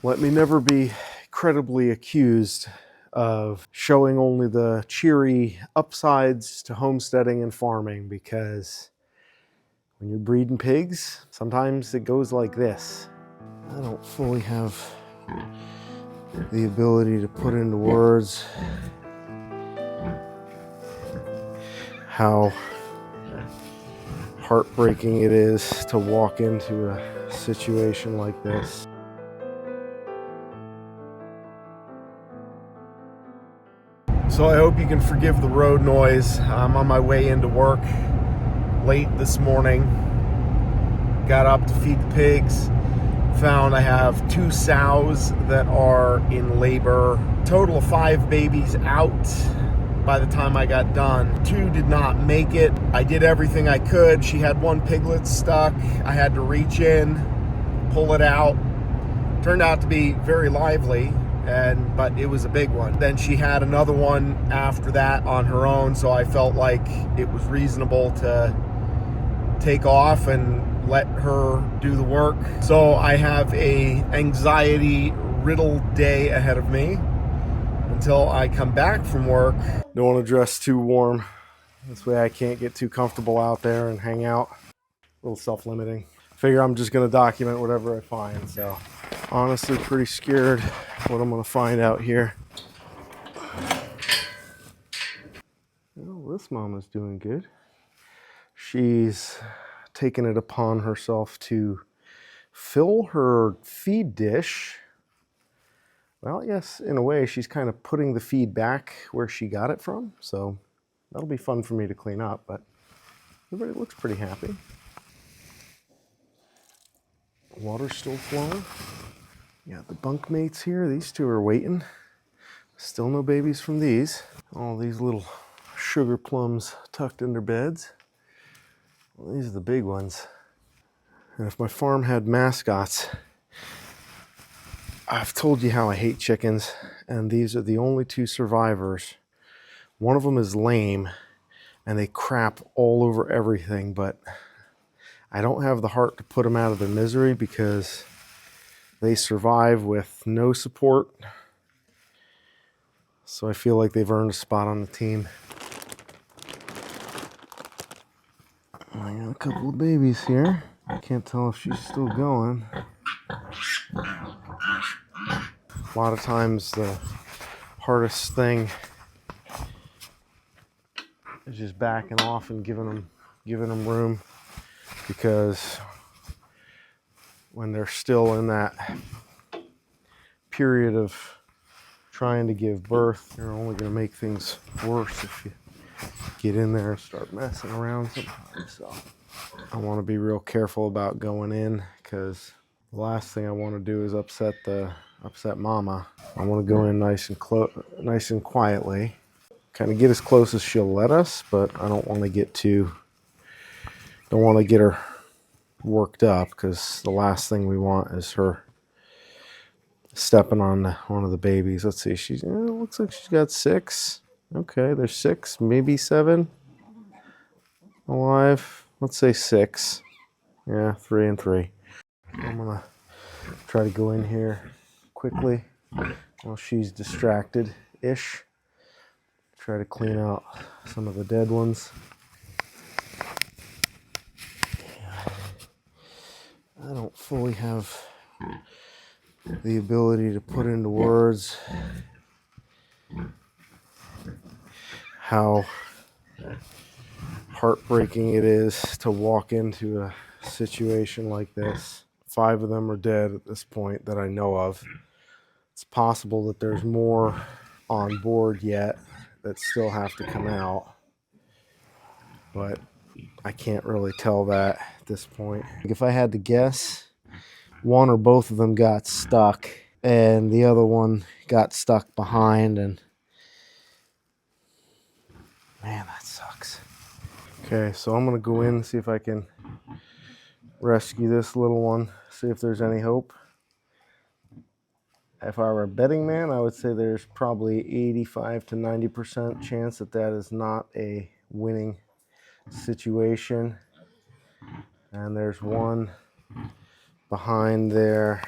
Let me never be credibly accused of showing only the cheery upsides to homesteading and farming, because when you're breeding pigs, sometimes it goes like this. I don't fully have the ability to put into words how heartbreaking it is to walk into a situation like this. So I hope you can forgive the road noise. I'm on my way into work late this morning. Got up to feed the pigs. Found I have 2 sows that are in labor. Total of 5 babies out by the time I got done. 2 did not make it. I did everything I could. She had 1 piglet stuck. I had to reach in, pull it out. Turned out to be very lively, but it was a big one. Then she had another one after that on her own, so I felt like it was reasonable to take off and let her do the work. So I have a anxiety-riddled day ahead of me until I come back from work. Don't want to dress too warm. This way I can't get too comfortable out there and hang out. A little self-limiting. Figure I'm just going to document whatever I find, so honestly pretty scared what I'm going to find out here. Well, this mama's doing good. She's taken it upon herself to fill her feed dish. Well, yes, in a way, she's kind of putting the feed back where she got it from, so that'll be fun for me to clean up, but everybody looks pretty happy. Water's still flowing. Yeah, the bunk mates here, these 2 are waiting. Still no babies from these. All these little sugar plums tucked in their beds. Well, these are the big ones. And if my farm had mascots, I've told you how I hate chickens, and these are the only 2 survivors. One of them is lame, and they crap all over everything, but I don't have the heart to put them out of their misery because they survive with no support. So I feel like they've earned a spot on the team. I got a couple of babies here. I can't tell if she's still going. A lot of times the hardest thing is just backing off and giving them room, because when they're still in that period of trying to give birth, you're only going to make things worse if you get in there and start messing around sometimes. So I want to be real careful about going in, because the last thing I want to do is upset mama. I want to go in nice and quietly, kind of get as close as she'll let us, but I don't want to get her worked up, because the last thing we want is her stepping on one of the babies. Let's see, it looks like she's got 6. Okay, there's 6, maybe 7 alive. Let's say 6. Yeah, 3 and 3. I'm gonna try to go in here quickly while she's distracted-ish. Try to clean out some of the dead ones. I don't fully have the ability to put into words how heartbreaking it is to walk into a situation like this. 5 of them are dead at this point that I know of. It's possible that there's more on board yet that still have to come out, but I can't really tell that at this point. If I had to guess, 1 or both of them got stuck and the other one got stuck behind, and man, that sucks. Okay, so I'm gonna go in and see if I can rescue this little one, see if there's any hope. If I were a betting man, I would say there's probably 85 to 90% chance that that is not a winning situation. And there's one behind there,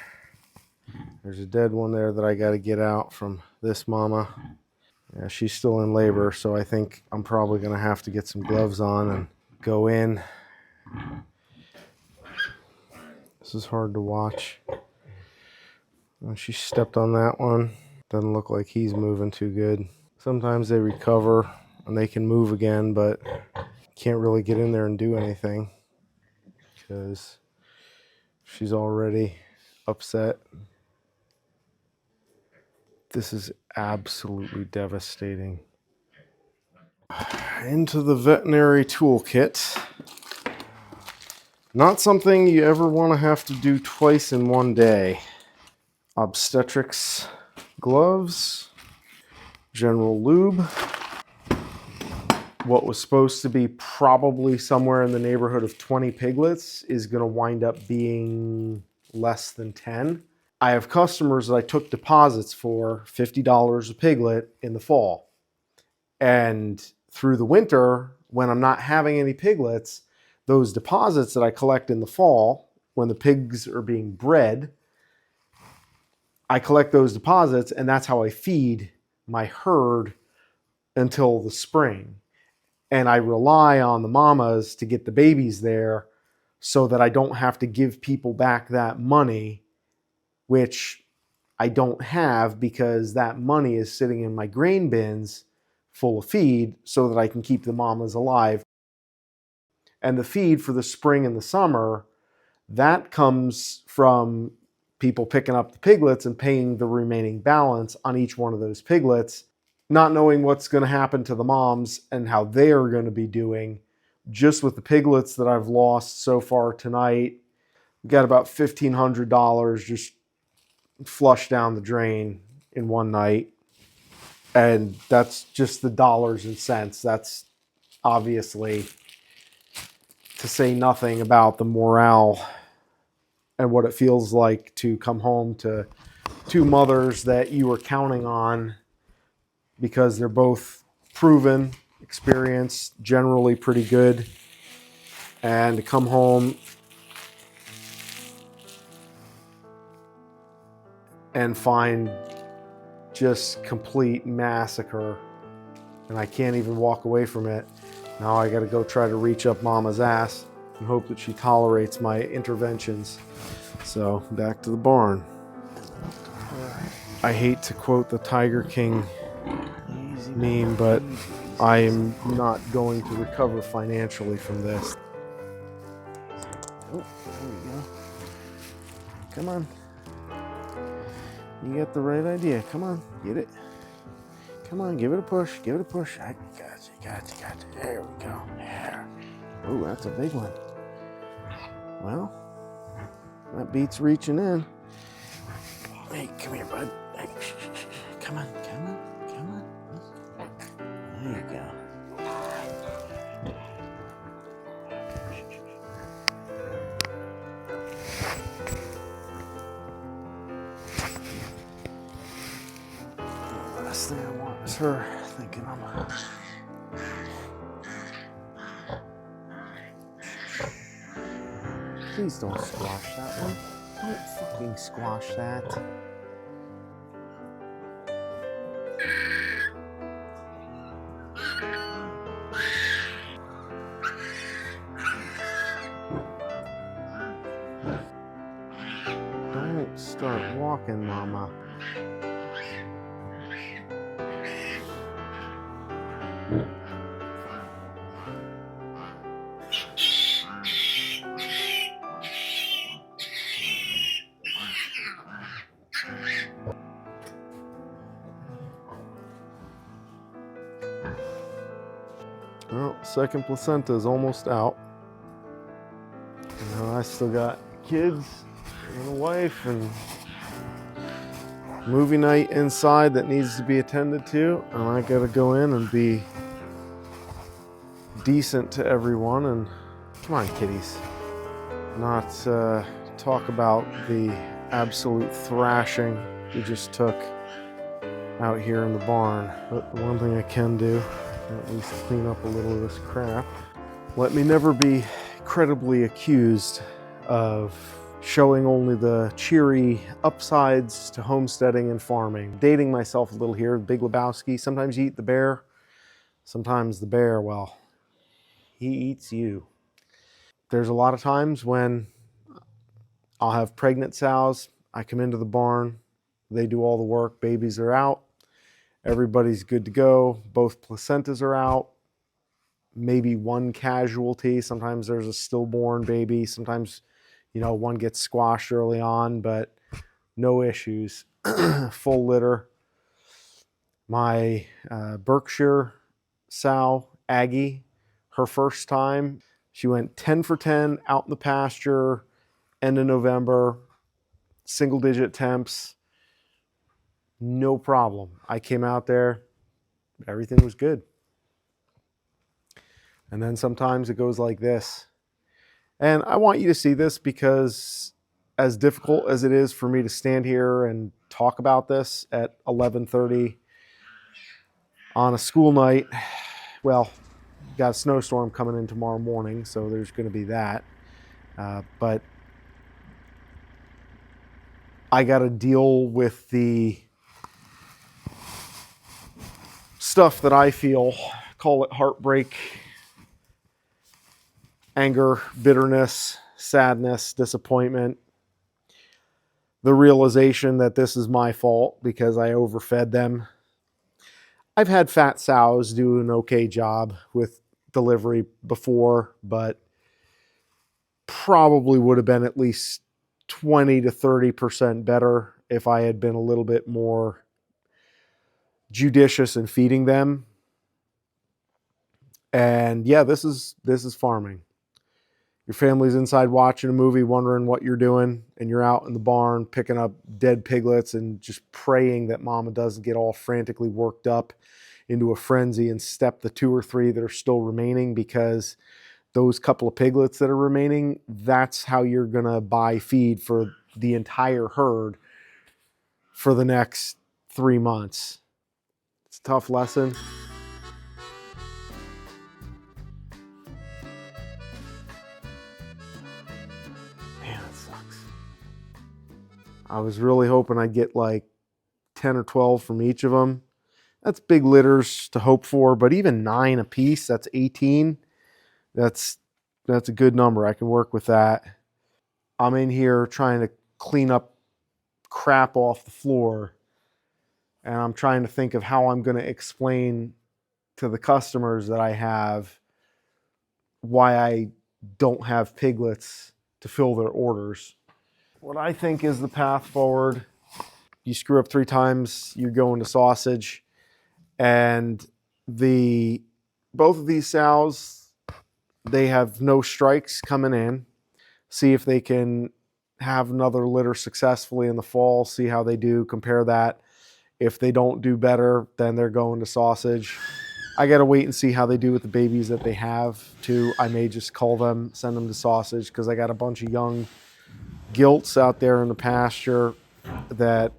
There's a dead one there that I got to get out from this mama. Yeah, she's still in labor, so I think I'm probably going to have to get some gloves on and go in. This is hard to watch. She stepped on that one. Doesn't look like he's moving too good. Sometimes they recover and they can move again, but can't really get in there and do anything because she's already upset. This is absolutely devastating. Into the veterinary toolkit. Not something you ever want to have to do twice in one day. Obstetrics gloves, general lube. What was supposed to be probably somewhere in the neighborhood of 20 piglets is going to wind up being less than 10. I have customers that I took deposits for $50 a piglet in the fall. And through the winter, when I'm not having any piglets, those deposits that I collect in the fall, when the pigs are being bred, I collect those deposits, and that's how I feed my herd until the spring. And I rely on the mamas to get the babies there so that I don't have to give people back that money, which I don't have because that money is sitting in my grain bins full of feed so that I can keep the mamas alive. And the feed for the spring and the summer, that comes from people picking up the piglets and paying the remaining balance on each one of those piglets, not knowing what's going to happen to the moms and how they are going to be doing. Just with the piglets that I've lost so far tonight, we got about $1,500 just flushed down the drain in one night. And that's just the dollars and cents. That's obviously to say nothing about the morale and what it feels like to come home to two mothers that you were counting on because they're both proven, experienced, generally pretty good. And to come home and find just complete massacre. And I can't even walk away from it. Now I gotta go try to reach up Mama's ass and hope that she tolerates my interventions. So back to the barn. I hate to quote the Tiger King meme, but I am not going to recover financially from this. Oh, there we go. Come on. You got the right idea. Come on, get it. Come on, give it a push. Give it a push. I got you. There we go. There. Oh, that's a big one. Well, that beats reaching in. Hey, come here, bud. Hey, come on. There you go. The last thing I want is her thinking I'm a... Please don't squash that one. Don't fucking squash that. Don't start walking, Mama. Well, second placenta is almost out. Now I still got kids and a wife and movie night inside that needs to be attended to, and I gotta go in and be decent to everyone and come on, kitties, not talk about the absolute thrashing we just took out here in the barn. But the one thing I can do, at least clean up a little of this crap. Let me never be credibly accused of showing only the cheery upsides to homesteading and farming. Dating myself a little here, Big Lebowski. Sometimes you eat the bear, sometimes the bear, well, he eats you. There's a lot of times when I'll have pregnant sows. I come into the barn, they do all the work, babies are out, everybody's good to go, both placentas are out, maybe one casualty. Sometimes there's a stillborn baby, sometimes one gets squashed early on, but no issues. Full litter. My Berkshire sow, Aggie, her first time, she went 10 for 10 out in the pasture, end of November, single digit temps, no problem. I came out there, everything was good. And then sometimes it goes like this. And I want you to see this because as difficult as it is for me to stand here and talk about this at 11:30 on a school night, well, got a snowstorm coming in tomorrow morning, so there's going to be that. But I got to deal with the stuff that I feel, call it heartbreak, anger, bitterness, sadness, disappointment, the realization that this is my fault because I overfed them. I've had fat sows do an okay job with delivery before, but probably would have been at least 20 to 30% better if I had been a little bit more judicious in feeding them. And yeah, this is farming. Your family's inside watching a movie, wondering what you're doing, and you're out in the barn picking up dead piglets and just praying that mama doesn't get all frantically worked up into a frenzy and step the 2 or 3 that are still remaining, because those couple of piglets that are remaining, that's how you're going to buy feed for the entire herd for the next 3 months. It's a tough lesson. Man, it sucks. I was really hoping I'd get like 10 or 12 from each of them. That's big litters to hope for, but even 9 a piece, that's 18. That's a good number. I can work with that. I'm in here trying to clean up crap off the floor, and I'm trying to think of how I'm going to explain to the customers that I have why I don't have piglets to fill their orders. What I think is the path forward: you screw up 3 times, you go into sausage. And both of these sows, they have no strikes coming in. See if they can have another litter successfully in the fall, see how they do, compare that. If they don't do better, then they're going to sausage. I got to wait and see how they do with the babies that they have too. I may just cull them, send them to sausage, because I got a bunch of young gilts out there in the pasture that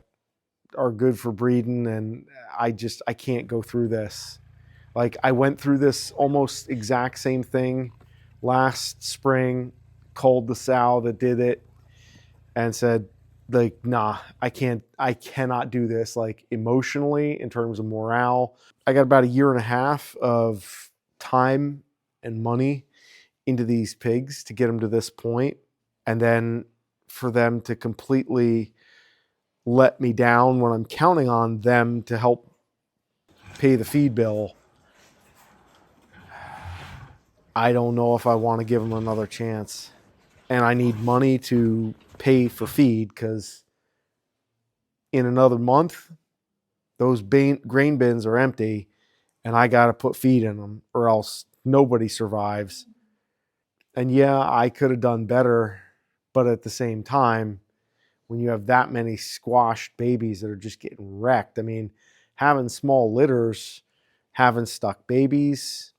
are good for breeding, and I can't go through this. Like, I went through this almost exact same thing last spring, called the sow that did it and said, like, nah, I cannot do this, like, emotionally, in terms of morale. I got about 1.5 years of time and money into these pigs to get them to this point, and then for them to completely let me down when I'm counting on them to help pay the feed bill. I don't know if I want to give them another chance. And I need money to pay for feed, because in another month, those grain bins are empty and I got to put feed in them, or else nobody survives. And yeah, I could have done better, but at the same time, when you have that many squashed babies that are just getting wrecked, I mean, having small litters, having stuck babies,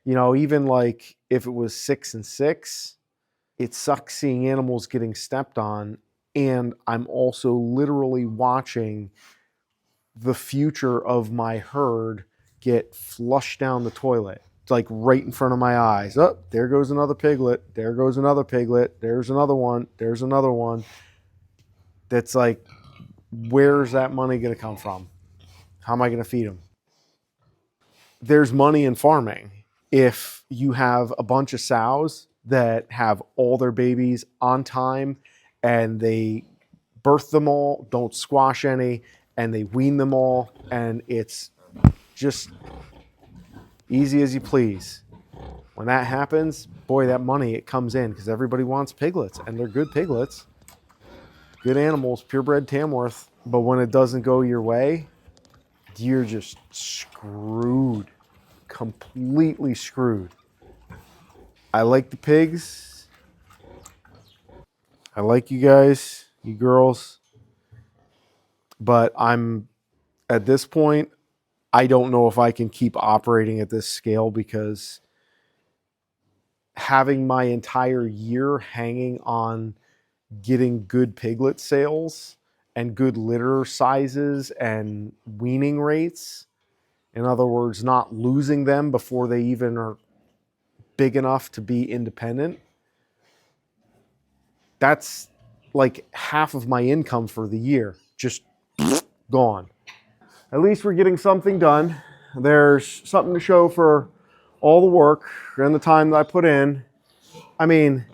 even like if it was 6 and 6, it sucks seeing animals getting stepped on. And I'm also literally watching the future of my herd get flushed down the toilet. like right in front of my eyes. Oh, there goes another piglet. There goes another piglet. There's another one. There's another one. That's like, where's that money going to come from? How am I going to feed them? There's money in farming. If you have a bunch of sows that have all their babies on time and they birth them all, don't squash any, and they wean them all, and it's just easy as you please. When that happens, boy, that money, it comes in because everybody wants piglets, and they're good piglets, good animals, purebred Tamworth. But when it doesn't go your way, you're just screwed, completely screwed. I like the pigs. I like you guys, you girls. But at this point, I don't know if I can keep operating at this scale because having my entire year hanging on getting good piglet sales and good litter sizes and weaning rates, in other words, not losing them before they even are big enough to be independent, that's like half of my income for the year, just gone. At least we're getting something done. There's something to show for all the work and the time that I put in. I mean,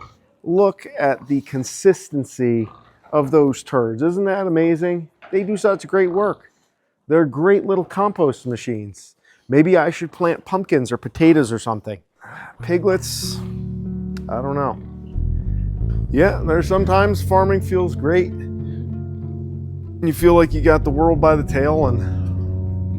look at the consistency of those turds. Isn't that amazing? They do such great work. They're great little compost machines. Maybe I should plant pumpkins or potatoes or something. Piglets, I don't know. Yeah, there's sometimes farming feels great. You feel like you got the world by the tail and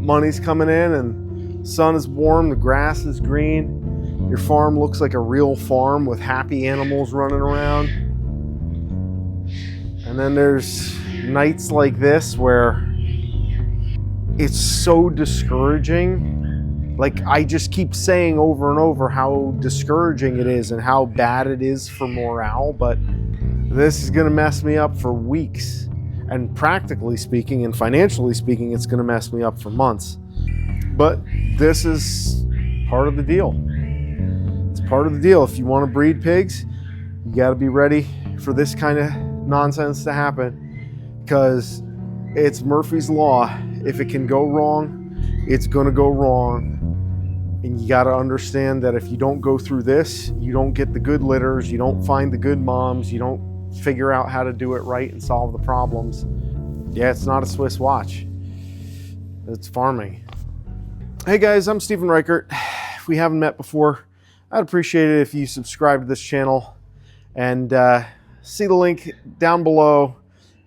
money's coming in and sun is warm, the grass is green. Your farm looks like a real farm with happy animals running around. And then there's nights like this where it's so discouraging. Like, I just keep saying over and over how discouraging it is and how bad it is for morale, but this is gonna mess me up for weeks. And practically speaking and financially speaking, it's gonna mess me up for months. But this is part of the deal. It's part of the deal. If you wanna breed pigs, you gotta be ready for this kind of nonsense to happen, because it's Murphy's Law. If it can go wrong, it's gonna go wrong. And you gotta understand that if you don't go through this, you don't get the good litters, you don't find the good moms, you don't figure out how to do it right and solve the problems. Yeah, it's not a Swiss watch. It's farming. Hey guys, I'm Stephen Reichert. If we haven't met before, I'd appreciate it if you subscribe to this channel and see the link down below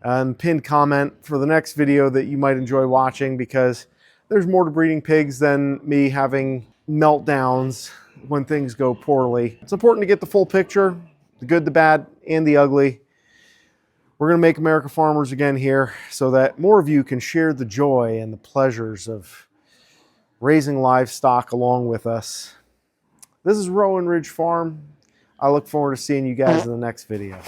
and pinned comment for the next video that you might enjoy watching, because there's more to breeding pigs than me having meltdowns when things go poorly. It's important to get the full picture, the good, the bad, and the ugly. We're going to make America farmers again here so that more of you can share the joy and the pleasures of raising livestock along with us. This is Rowan Ridge Farm. I look forward to seeing you guys in the next video.